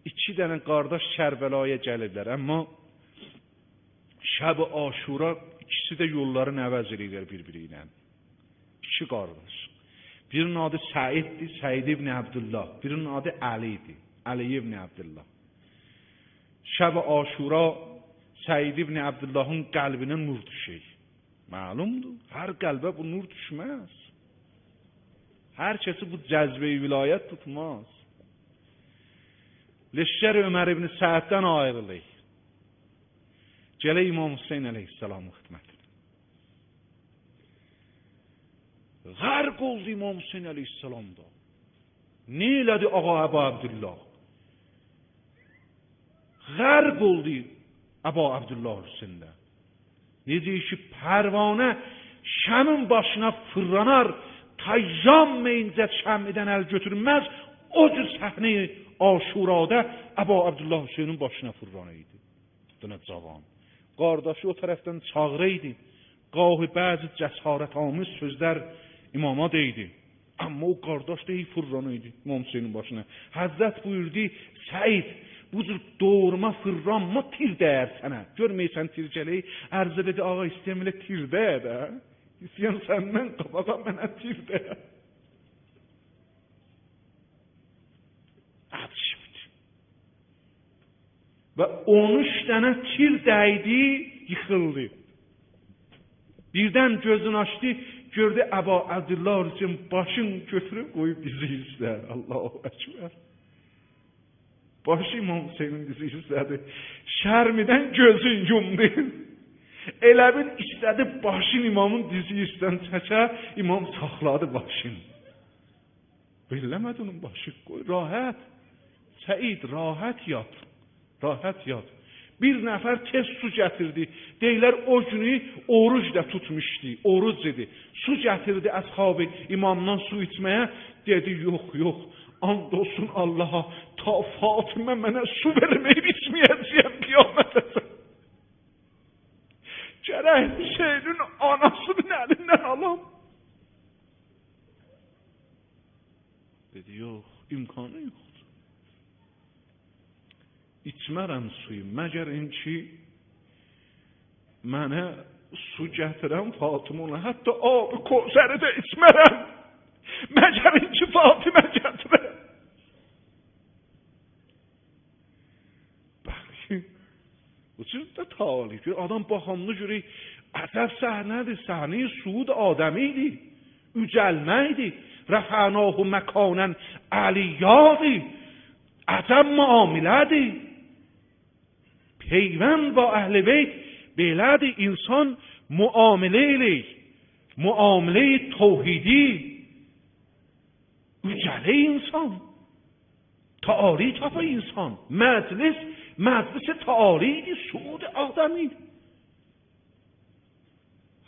İki dənə qardaş Kərbəlaya gəlirlər, amma Şəb-i Aşura ikisi də yolların əvəz edirlər bir-biri ilə. İki qardaş. Birinin adı Səiddir, Səid ibn Abdullah. Birinin adı Əlidir, Əli ibn Abdullah. Şəb-i Aşura Səid ibn Abdullahın qəlbinə nur düşür. Məlumdur, hər qəlbə bu nur düşməz. Hər kəsi bu cəzbə-i vilayət tutmaz. Leşkər Ömər ibn Səəddən ayrılır. Gələ İmam Hüseyin əleyhissalamın xidmətinə. Qərq oldu İmam Hüseyin əleyhissalam da. Nə elədi ağa Əbu Abdullah? Qərq oldu Əbu Abdullah Hüseyində. Necə ki pərvanə şəmin başına fırlanar, tayyam meyincə şəmmidən əl götürməz, o cür səhnəyi Aşurada Əbu Abdullah Hüseynin başına fırlanıydı. Dünə cavan. Qardaşı o tərəfdən çağırıydı. Qahi bəzi cəsarətamiz sözlər imama deydi. Amma o qardaş da iyi fırlanıydı İmam Hüseynin başına. Həzrət buyurdu, Səid, bu cür doğurma, fırlanma tir dəyər sənə. Görməyəsən tir gəlik, ərzə dedi, ağa istəyəm elə tir dəyər də. İstəyəm səndən qabağa mənə tir dəyər. Və 13 dənə tir dəydi, yıxıldı. Birdən gözünü açdı, gördü Əbu Abdullah Hüseyin başını götürüb qoyub dizi üstə. Allahu Ekber. Başı İmam Hüseynin dizi üstədir. Şərmidən gözün yumdu. Elə bil istədi başını imamın dizi üstdən çəkə, imam saxladı başını. Billəmədi onun başı. Qoy, rahat. Səid, rahat yat. Rahat yat. Bir nəfər tez su gətirdi. Deyilər o günü oruc da tutmuşdu. Oruc dedi. Su gətirdi əshabı imamdan su içməyə. Dedi yox, yox. And olsun Allaha, ta Fatimə mənə su verməyib içməyəcəyəm qiyamətə. Gərək Hüseynin anasının əlindən alam. Dedi yox, imkanı yoxdur. İçmərəm suyu, məgər ki mənə su gətirən Fatimə ona, hətta abi Kozəri də içmərəm. Məgər ki Fatimə gətirən. Bəli, bu cür də talib. Adam baxamını görək, ədəb səhnədir, səhni suud adəmiydi, ücəlməkdir, rəfənahu məkanən əliyyadır, ədəb müamilədir. Peyvənd və əhl-i beyt belədir, insan müamilə eləyir, müamilə-i tevhidi, ücələ insan, taali tapı insan, məclis taaliydi, suud adəmiydi.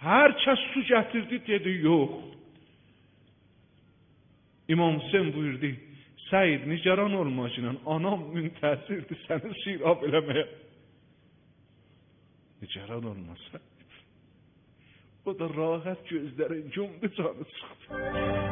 Hər kəs su gətirdi, dedi, yox. İmam Hüseyin buyurdu, Səid, nigaran olmacından, anam müntəzirdir səni sirab eləməyə. Nigaran olmasa, o da rahat gözlərin yumdu, canı çıxdı.